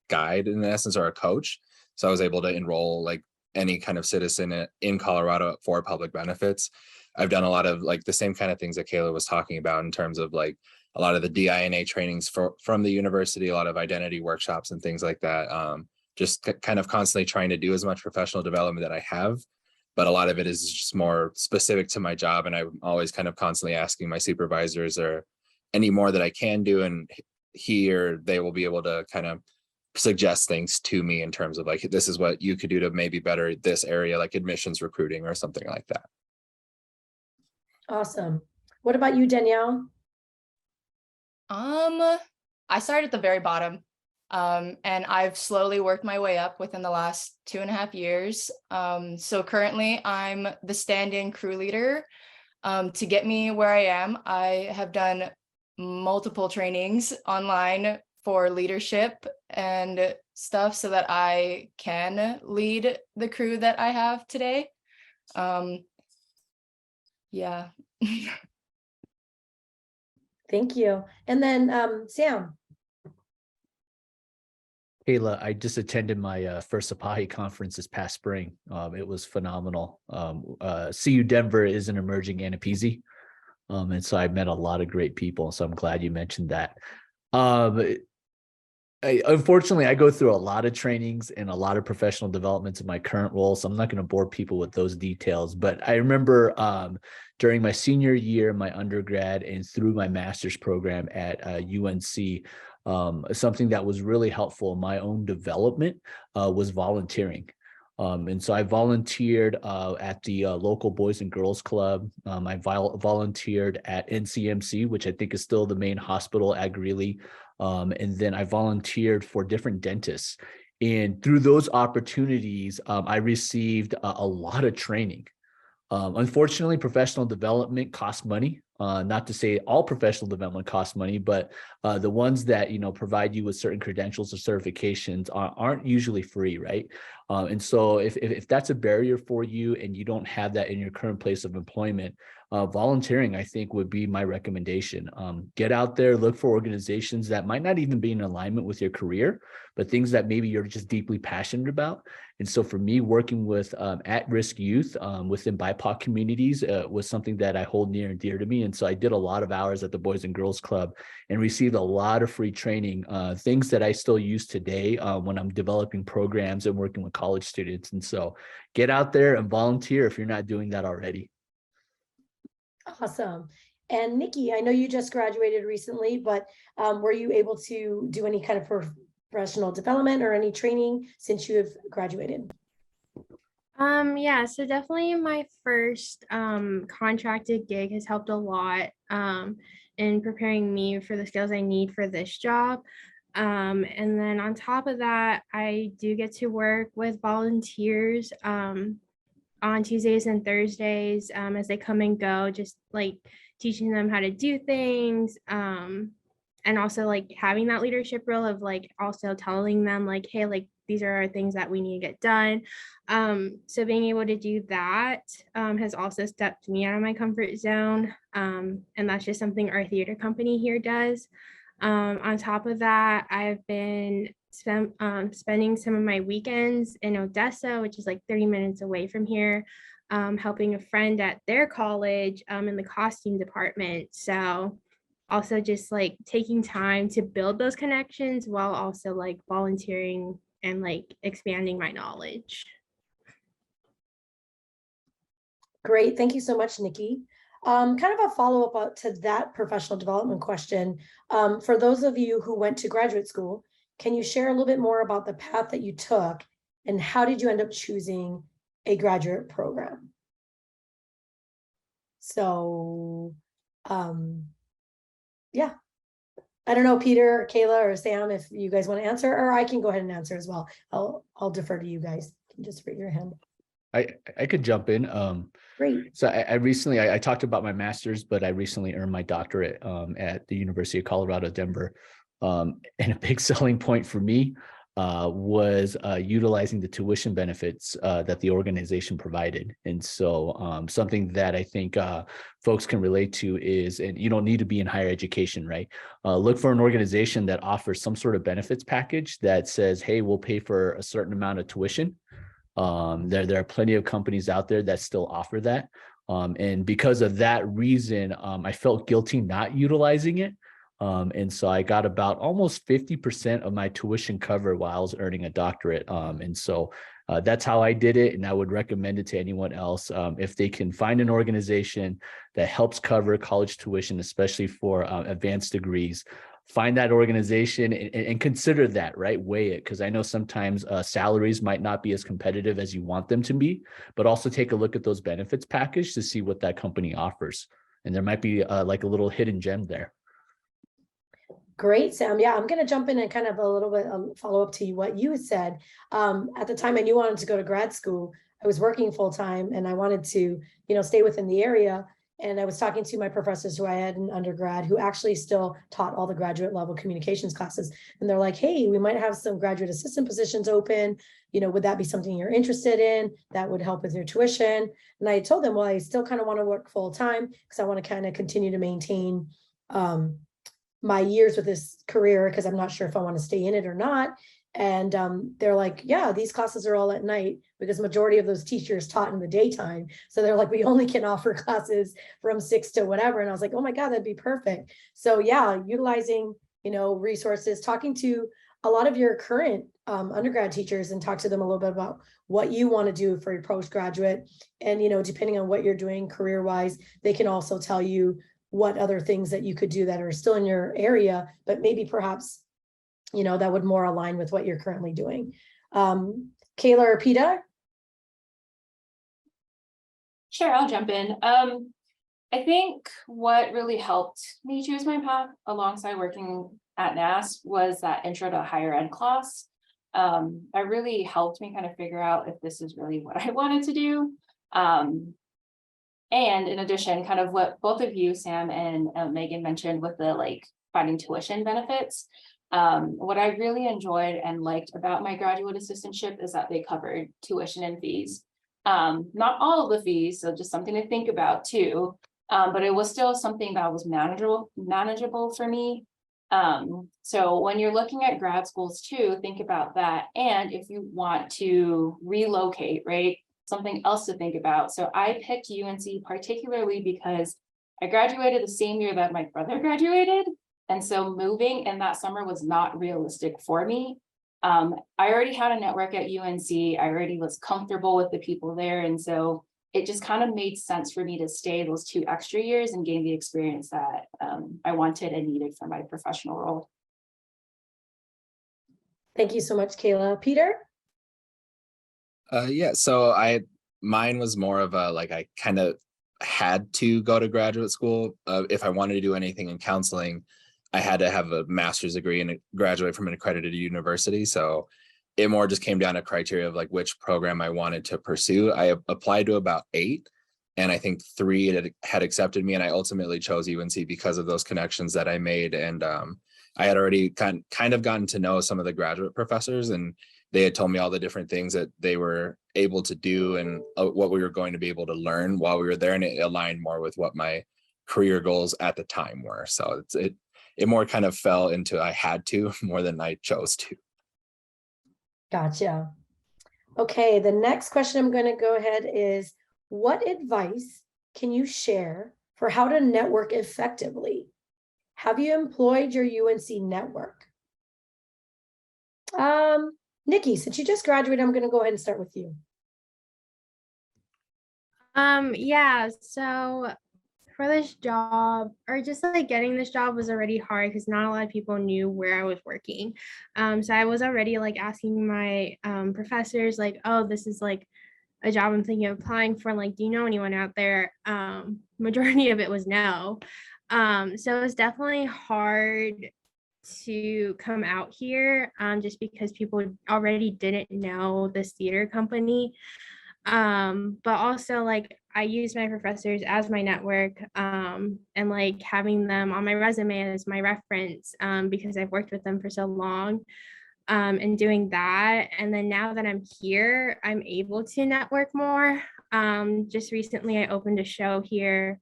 guide in essence, or a coach. So I was able to enroll like any kind of citizen in Colorado for public benefits. I've done a lot of like the same kind of things that Kayla was talking about in terms of like a lot of the DINA trainings from the university, a lot of identity workshops and things like that. Just kind of constantly trying to do as much professional development that I have, but a lot of it is just more specific to my job. And I'm always kind of constantly asking my supervisors or any more that I can do. And he or they will be able to kind of suggest things to me in terms of like, this is what you could do to maybe better this area, like admissions recruiting or something like that. Awesome. What about you, Danielle? I started at the very bottom. And I've slowly worked my way up within the last 2.5 years. So currently I'm the stand-in crew leader. To get me where I am, I have done multiple trainings online for leadership and stuff so that I can lead the crew that I have today. Yeah. Thank you. And then Sam. Kayla, I just attended my first APAHI conference this past spring. It was phenomenal. CU Denver is an emerging Anapeasy. And so I met a lot of great people. So I'm glad you mentioned that. Unfortunately, I go through a lot of trainings and a lot of professional developments in my current role. So I'm not going to bore people with those details. But I remember during my senior year, my undergrad, and through my master's program at UNC, something that was really helpful in my own development was volunteering. And so I volunteered at the local Boys and Girls Club. I volunteered at NCMC, which I think is still the main hospital at Greeley. And then I volunteered for different dentists. And through those opportunities, I received a lot of training. Unfortunately, professional development costs money. Not to say all professional development costs money, but the ones that provide you with certain credentials or certifications aren't usually free, right? And so if that's a barrier for you and you don't have that in your current place of employment, volunteering, I think, would be my recommendation. Get out there, look for organizations that might not even be in alignment with your career, but things that maybe you're just deeply passionate about. And so for me, working with at-risk youth within BIPOC communities was something that I hold near and dear to me. And so I did a lot of hours at the Boys and Girls Club and received a lot of free training, things that I still use today when I'm developing programs and working with college students. And so get out there and volunteer if you're not doing that already. Awesome. And Nikki, I know you just graduated recently, but were you able to do any kind of professional development or any training since you have graduated? Yeah, so definitely my first contracted gig has helped a lot in preparing me for the skills I need for this job. And then on top of that, I do get to work with volunteers on Tuesdays and Thursdays as they come and go, just like teaching them how to do things. And also like having that leadership role of like also telling them like, hey, like these are our things that we need to get done. So being able to do that has also stepped me out of my comfort zone. And that's just something our theater company here does. On top of that, I've been spending some of my weekends in Odessa, which is like 30 minutes away from here, helping a friend at their college in the costume department. So also just like taking time to build those connections while also like volunteering and like expanding my knowledge. Great. Thank you so much, Nikki. Kind of a follow-up to that professional development question. For those of you who went to graduate school, can you share a little bit more about the path that you took and how did you end up choosing a graduate program? So, yeah. I don't know, Peter, Kayla, or Sam, if you guys want to answer, or I can go ahead and answer as well. I'll defer to you guys. You can just raise your hand. I could jump in. Great. So I recently, I talked about my master's, but I recently earned my doctorate at the University of Colorado, Denver. And a big selling point for me was utilizing the tuition benefits that the organization provided. And so something that I think folks can relate to is, and you don't need to be in higher education, right? Look for an organization that offers some sort of benefits package that says, hey, we'll pay for a certain amount of tuition. There are plenty of companies out there that still offer that. And because of that reason, I felt guilty not utilizing it. And so I got about almost 50% of my tuition covered while I was earning a doctorate. And so that's how I did it. And I would recommend it to anyone else. If they can find an organization that helps cover college tuition, especially for advanced degrees, find that organization and consider that, right? Weigh it, because I know sometimes salaries might not be as competitive as you want them to be, but also take a look at those benefits package to see what that company offers. And there might be like a little hidden gem there. Great, Sam. Yeah, I'm going to jump in and kind of a little bit follow up to what you said. At the time I knew I wanted to go to grad school, I was working full time and I wanted to, stay within the area. And I was talking to my professors who I had in undergrad who actually still taught all the graduate level communications classes. And they're like, hey, we might have some graduate assistant positions open. Would that be something you're interested in? That would help with your tuition. And I told them, well, I still kind of want to work full time because I want to kind of continue to maintain my years with this career because I'm not sure if I want to stay in it or not. And they're like, yeah, these classes are all at night because majority of those teachers taught in the daytime. So they're like, we only can offer classes from 6 to whatever. And I was like, oh my God, that'd be perfect. So yeah, utilizing, resources, talking to a lot of your current undergrad teachers and talk to them a little bit about what you want to do for your postgraduate. And, depending on what you're doing career-wise, they can also tell you what other things that you could do that are still in your area, but maybe perhaps that would more align with what you're currently doing. Kayla or Peter? Sure, I'll jump in. I think what really helped me choose my path alongside working at NAS was that intro to higher ed class. That really helped me kind of figure out if this is really what I wanted to do. And in addition, kind of what both of you, Sam and Megan, mentioned with the finding tuition benefits. What I really enjoyed and liked about my graduate assistantship is that they covered tuition and fees. Not all of the fees, so just something to think about too. But it was still something that was manageable for me. So when you're looking at grad schools too, think about that. And if you want to relocate, right? Something else to think about. So I picked UNC particularly because I graduated the same year that my brother graduated. And so moving in that summer was not realistic for me. I already had a network at UNC. I already was comfortable with the people there. And so it just kind of made sense for me to stay those 2 extra years and gain the experience that I wanted and needed for my professional role. Thank you so much, Kayla. Peter? Yeah, so mine was more of a, I kind of had to go to graduate school. If I wanted to do anything in counseling, I had to have a master's degree and graduate from an accredited university. So it more just came down to criteria of which program I wanted to pursue. I applied to about 8, and I think 3 had accepted me, and I ultimately chose UNC because of those connections that I made. And I had already kind of gotten to know some of the graduate professors, and they had told me all the different things that they were able to do and what we were going to be able to learn while we were there. And it aligned more with what my career goals at the time were. So it more kind of fell into I had to more than I chose to. Gotcha. Okay, the next question I'm going to go ahead is, what advice can you share for how to network effectively? Have you employed your UNC network? Nikki, since you just graduated, I'm going to go ahead and start with you. Yeah, so for this job, or just like getting this job, was already hard because not a lot of people knew where I was working. So I was already like asking my professors, like, oh, this is like a job I'm thinking of applying for. Like, do you know anyone out there? Majority of it was no. So it was definitely hard to come out here, just because people already didn't know this theater company. But also like I use my professors as my network, and like having them on my resume as my reference, because I've worked with them for so long, and doing that. And then now that I'm here, I'm able to network more. Just recently I opened a show here,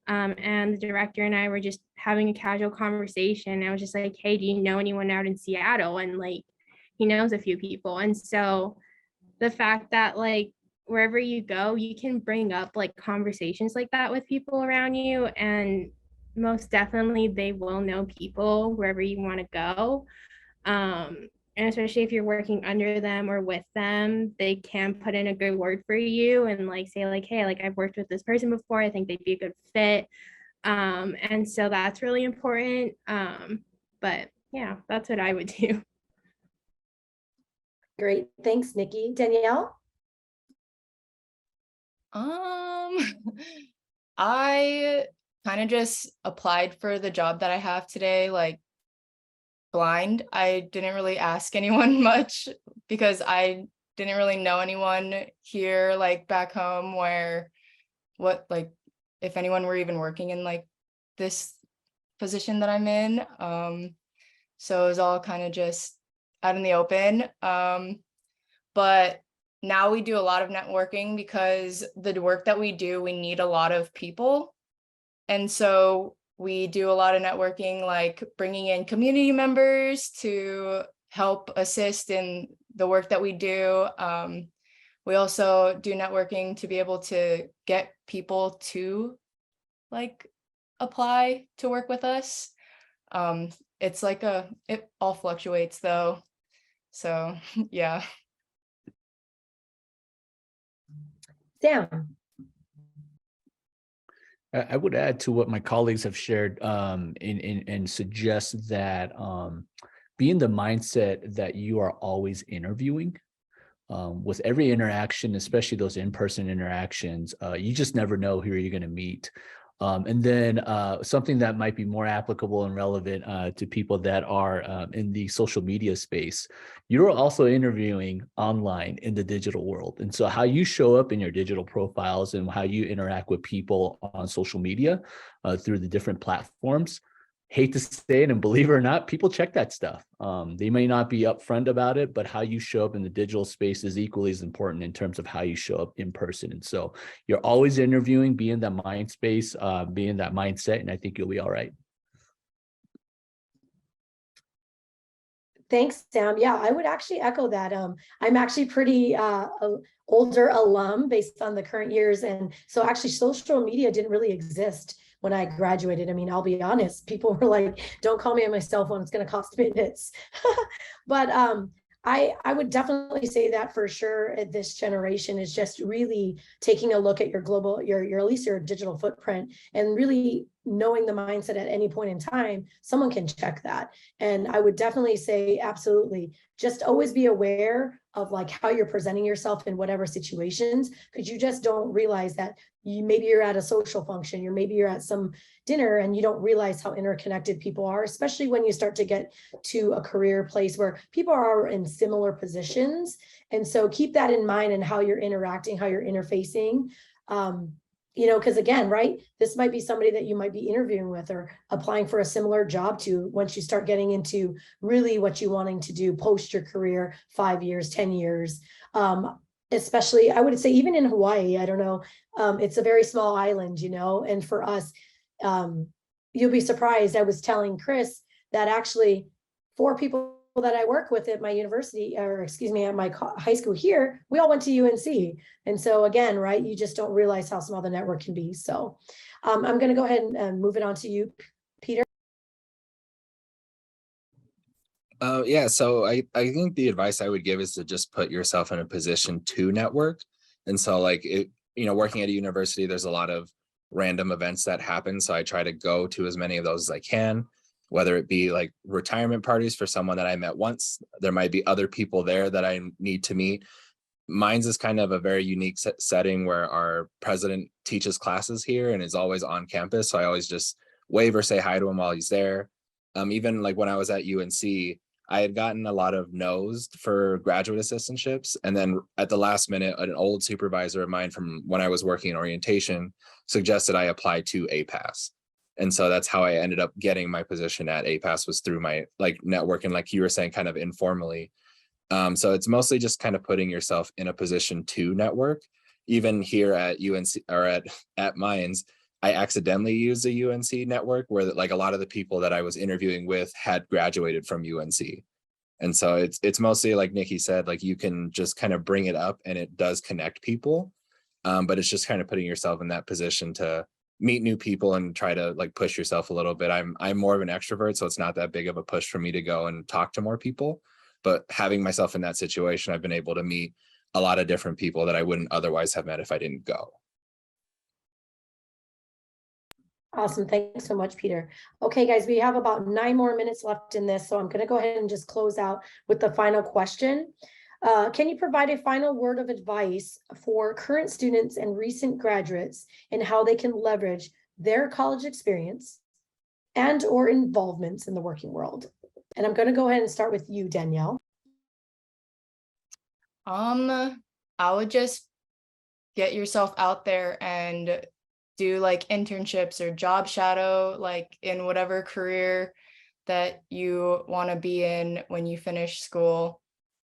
and the director and I were just having a casual conversation. I was just like, hey, do you know anyone out in Seattle? And like he knows a few people. And so the fact that like wherever you go, you can bring up like conversations like that with people around you, and most definitely they will know people wherever you want to go. And especially if you're working under them or with them, they can put in a good word for you and like say like, hey, like I've worked with this person before, I think they'd be a good fit. And so that's really important. But yeah, that's what I would do. Great. Thanks, Nikki. Danielle? I kind of just applied for the job that I have today, like blind. I didn't really ask anyone much because I didn't really know anyone here, like back home, where like if anyone were even working in like this position that I'm in. So it was all kind of just out in the open. But now we do a lot of networking because the work that we do, we need a lot of people. And so we do a lot of networking, like bringing in community members to help assist in the work that we do. We also do networking to be able to get people to like apply to work with us. It's like it all fluctuates though. So yeah. Sam? I would add to what my colleagues have shared, and suggest that be in the mindset that you are always interviewing. With every interaction, especially those in-person interactions, you just never know who you're going to meet. And then something that might be more applicable and relevant to people that are in the social media space, you're also interviewing online in the digital world. And so how you show up in your digital profiles and how you interact with people on social media through the different platforms, hate to say it, and believe it or not, people check that stuff. They may not be upfront about it, but how you show up in the digital space is equally as important in terms of how you show up in person. And so you're always interviewing, be in that mind space, be in that mindset, and I think you'll be all right. Thanks, Sam. Yeah, I would actually echo that. I'm actually pretty older alum based on the current years. And so actually social media didn't really exist when I graduated. I mean, I'll be honest, people were like, don't call me on my cell phone, it's going to cost minutes. But I would definitely say that for sure at this generation is just really taking a look at your global, your at least your digital footprint, and really knowing the mindset at any point in time, someone can check that. And I would definitely say, absolutely, just always be aware of like how you're presenting yourself in whatever situations, because you just don't realize that maybe you're at a social function, maybe you're at some dinner and you don't realize how interconnected people are, especially when you start to get to a career place where people are in similar positions. And so keep that in mind and how you're interacting, how you're interfacing. You know, because again, right, this might be somebody that you might be interviewing with or applying for a similar job to once you start getting into really what you're wanting to do post your career, 5 years, 10 years. Especially, I would say even in Hawaii, I don't know, it's a very small island, you know, and for us, you'll be surprised. I was telling Chris that actually 4 people that I work with at my university, or excuse me, at my high school here, we all went to UNC. And so again, right, you just don't realize how small the network can be. So I'm going to go ahead and move it on to you, Peter. Yeah, so I think the advice I would give is to just put yourself in a position to network. And so like working at a university, there's a lot of random events that happen. So I try to go to as many of those as I can, whether it be like retirement parties for someone that I met once. There might be other people there that I need to meet. Mine's is kind of a very unique setting where our president teaches classes here and is always on campus. So I always just wave or say hi to him while he's there. Even like when I was at UNC, I had gotten a lot of no's for graduate assistantships. And then at the last minute, an old supervisor of mine from when I was working in orientation suggested I apply to APAS. And so that's how I ended up getting my position at APAS, was through my like networking, like you were saying, kind of informally. So it's mostly just kind of putting yourself in a position to network. Even here at UNC or at Mines, I accidentally used a UNC network where like a lot of the people that I was interviewing with had graduated from UNC. And so it's mostly like Nikki said, like you can just kind of bring it up and it does connect people. But it's just kind of putting yourself in that position to meet new people and try to like push yourself a little bit. I'm more of an extrovert, so it's not that big of a push for me to go and talk to more people. But having myself in that situation, I've been able to meet a lot of different people that I wouldn't otherwise have met if I didn't go. Awesome. Thanks so much, Peter. Okay, guys, we have about 9 more minutes left in this. So I'm going to go ahead and just close out with the final question. Can you provide a final word of advice for current students and recent graduates and how they can leverage their college experience and or involvements in the working world? And I'm going to go ahead and start with you, Danielle. I would just get yourself out there and do like internships or job shadow, like in whatever career that you want to be in when you finish school.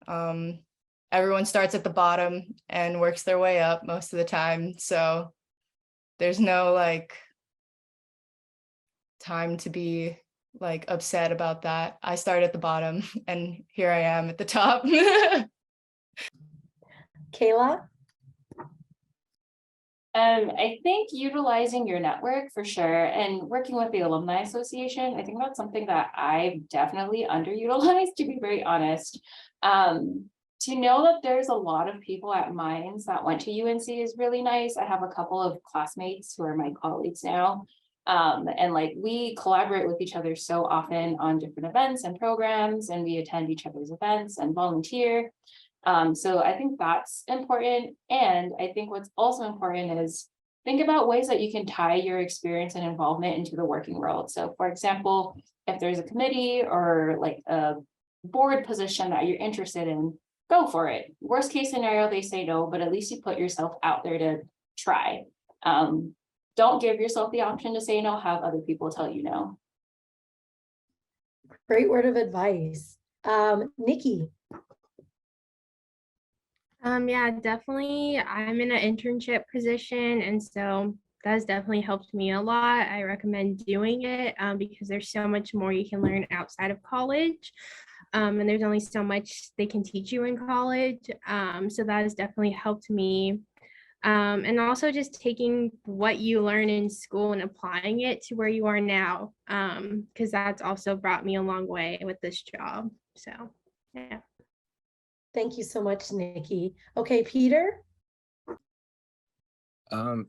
Everyone starts at the bottom and works their way up most of the time. So there's no like time to be like upset about that. I started at the bottom and here I am at the top. Kayla? I think utilizing your network for sure, and working with the Alumni Association, I think that's something that I've definitely underutilized, to be very honest. To know that there's a lot of people at Mines that went to UNC is really nice. I have a couple of classmates who are my colleagues now. And like we collaborate with each other so often on different events and programs, and we attend each other's events and volunteer. So I think that's important. And I think what's also important is think about ways that you can tie your experience and involvement into the working world. So for example, if there's a committee or like a board position that you're interested in, go for it. Worst case scenario, they say no, but at least you put yourself out there to try. Don't give yourself the option to say no, have other people tell you no. Great word of advice. Nikki? Yeah, definitely. I'm in an internship position, and so that has definitely helped me a lot. I recommend doing it because there's so much more you can learn outside of college. And there's only so much they can teach you in college. So that has definitely helped me. And also just taking what you learn in school and applying it to where you are now, because that's also brought me a long way with this job. So, yeah. Thank you so much, Nikki. Okay, Peter?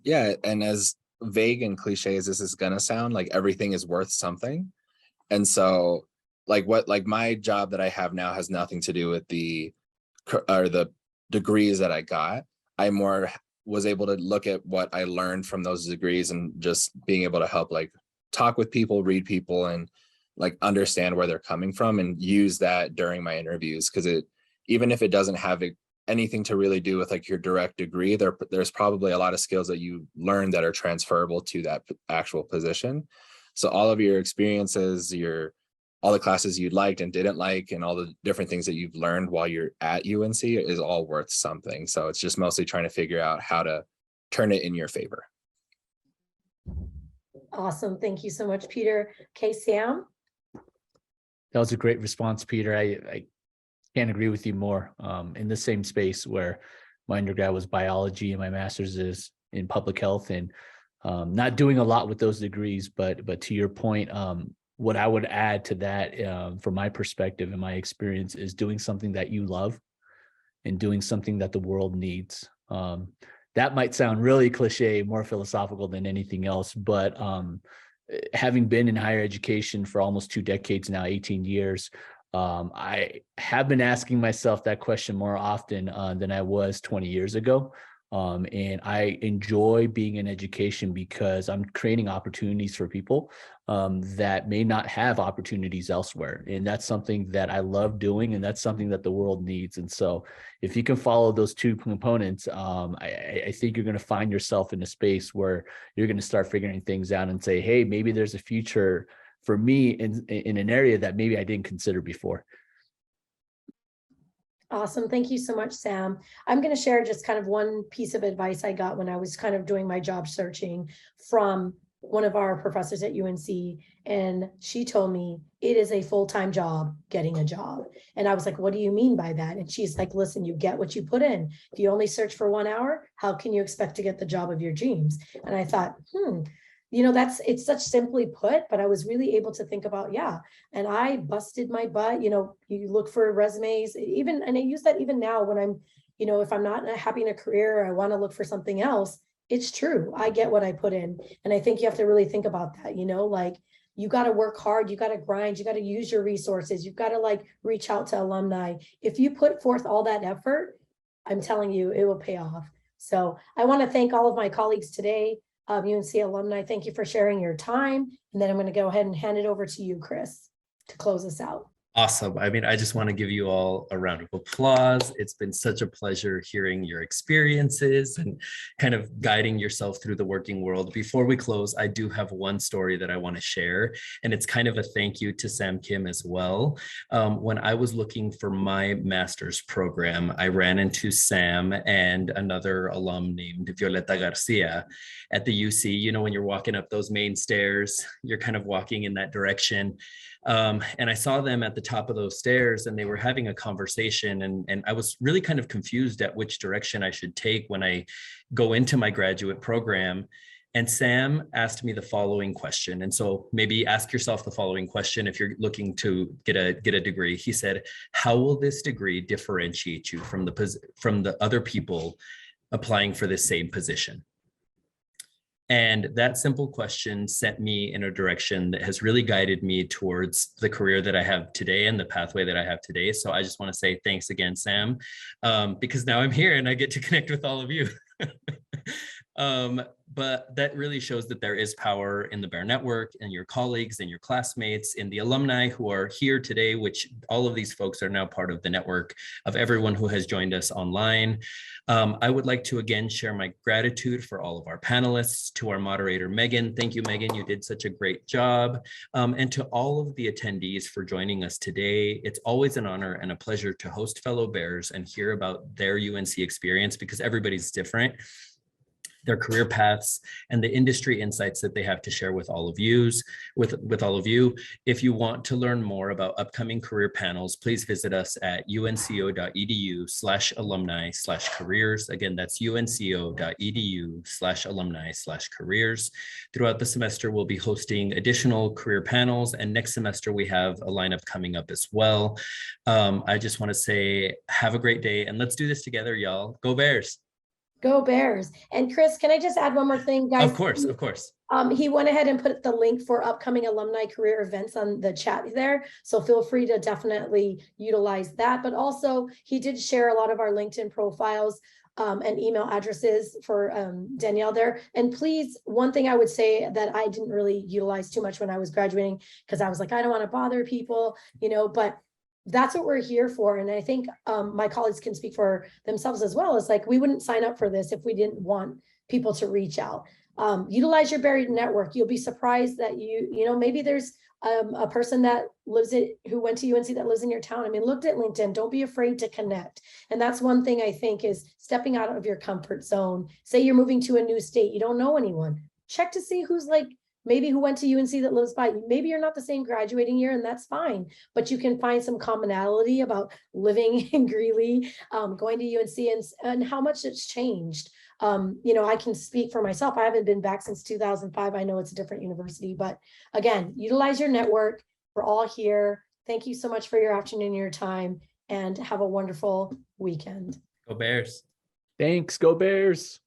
Yeah, and as vague and cliche as this is gonna sound, like everything is worth something. And so like my job that I have now has nothing to do with the degrees that I got. I more was able to look at what I learned from those degrees and just being able to help like talk with people, read people, and like understand where they're coming from and use that during my interviews. Because even if it doesn't have anything to really do with like your direct degree, there's probably a lot of skills that you learn that are transferable to that actual position. So all of your experiences, all the classes you liked and didn't like, and all the different things that you've learned while you're at UNC is all worth something. So it's just mostly trying to figure out how to turn it in your favor. Awesome. Thank you so much, Peter. Okay, Sam? That was a great response, Peter. I can't agree with you more. In the same space where my undergrad was biology and my master's is in public health, and not doing a lot with those degrees, but to your point, what I would add to that, from my perspective and my experience, is doing something that you love and doing something that the world needs. That might sound really cliche, more philosophical than anything else, but having been in higher education for almost 2 decades now, 18 years, I have been asking myself that question more often than I was 20 years ago. And I enjoy being in education because I'm creating opportunities for people that may not have opportunities elsewhere. And that's something that I love doing, and that's something that the world needs. And so if you can follow those 2 components, I think you're going to find yourself in a space where you're going to start figuring things out and say, hey, maybe there's a future for me in an area that maybe I didn't consider before. Awesome. Thank you so much, Sam. I'm going to share just kind of one piece of advice I got when I was kind of doing my job searching from one of our professors at UNC. And she told me it is a full-time job getting a job. And I was like, what do you mean by that? And she's like, listen, you get what you put in. If you only search for 1 hour, how can you expect to get the job of your dreams? And I thought, it's such simply put, but I was really able to think about, and I busted my butt. You look for resumes, and I use that even now when I'm, if I'm not happy in a career, I want to look for something else. It's true. I get what I put in. And I think you have to really think about that, like you got to work hard, you got to grind, you got to use your resources, you've got to reach out to alumni. If you put forth all that effort, I'm telling you, it will pay off. So I want to thank all of my colleagues today. UNC alumni, thank you for sharing your time. And then I'm going to go ahead and hand it over to you, Chris, to close us out. Awesome. I mean, I just want to give you all a round of applause. It's been such a pleasure hearing your experiences and kind of guiding yourself through the working world. Before we close, I do have one story that I want to share, and it's kind of a thank you to Sam Kim as well. When I was looking for my master's program, I ran into Sam and another alum named Violeta Garcia at the UC. When you're walking up those main stairs, you're kind of walking in that direction. And I saw them at the top of those stairs, and they were having a conversation, and I was really kind of confused at which direction I should take when I go into my graduate program. And Sam asked me the following question. And so maybe ask yourself the following question if you're looking to get a degree. He said, how will this degree differentiate you from the other people applying for the same position? And that simple question sent me in a direction that has really guided me towards the career that I have today and the pathway that I have today. So I just want to say thanks again, Sam, because now I'm here and I get to connect with all of you. But that really shows that there is power in the Bear Network and your colleagues and your classmates, in the alumni who are here today, which all of these folks are now part of the network of everyone who has joined us online. I would like to again share my gratitude for all of our panelists, to our moderator, Megan. Thank you, Megan. You did such a great job. And to all of the attendees for joining us today. It's always an honor and a pleasure to host fellow Bears and hear about their UNC experience, because everybody's different, their career paths, and the industry insights that they have to share with all of you. If you want to learn more about upcoming career panels, please visit us at unco.edu/alumni/careers. Again, that's unco.edu/alumni/careers. Throughout the semester, we'll be hosting additional career panels, and next semester we have a lineup coming up as well. I just want to say, have a great day, and let's do this together, y'all. Go Bears. Go Bears. And Chris, can I just add one more thing, guys? Of course, of course. He went ahead and put the link for upcoming alumni career events on the chat there. So feel free to definitely utilize that. But also, he did share a lot of our LinkedIn profiles and email addresses for Danielle there. And please, one thing I would say that I didn't really utilize too much when I was graduating, because I was like, I don't want to bother people, but that's what we're here for. And I think my colleagues can speak for themselves as well. It's like, we wouldn't sign up for this if we didn't want people to reach out. Utilize your Bear Network. You'll be surprised that maybe there's a person that who went to UNC that lives in your town. I mean, look at LinkedIn. Don't be afraid to connect. And that's one thing I think is stepping out of your comfort zone. Say you're moving to a new state. You don't know anyone. Check to see who's maybe who went to UNC that lives by you. Maybe you're not the same graduating year, and that's fine, but you can find some commonality about living in Greeley, going to UNC, and how much it's changed. You know, I can speak for myself. I haven't been back since 2005. I know it's a different university, but again, utilize your network. We're all here. Thank you so much for your afternoon, your time, and have a wonderful weekend. Go Bears. Thanks. Go Bears.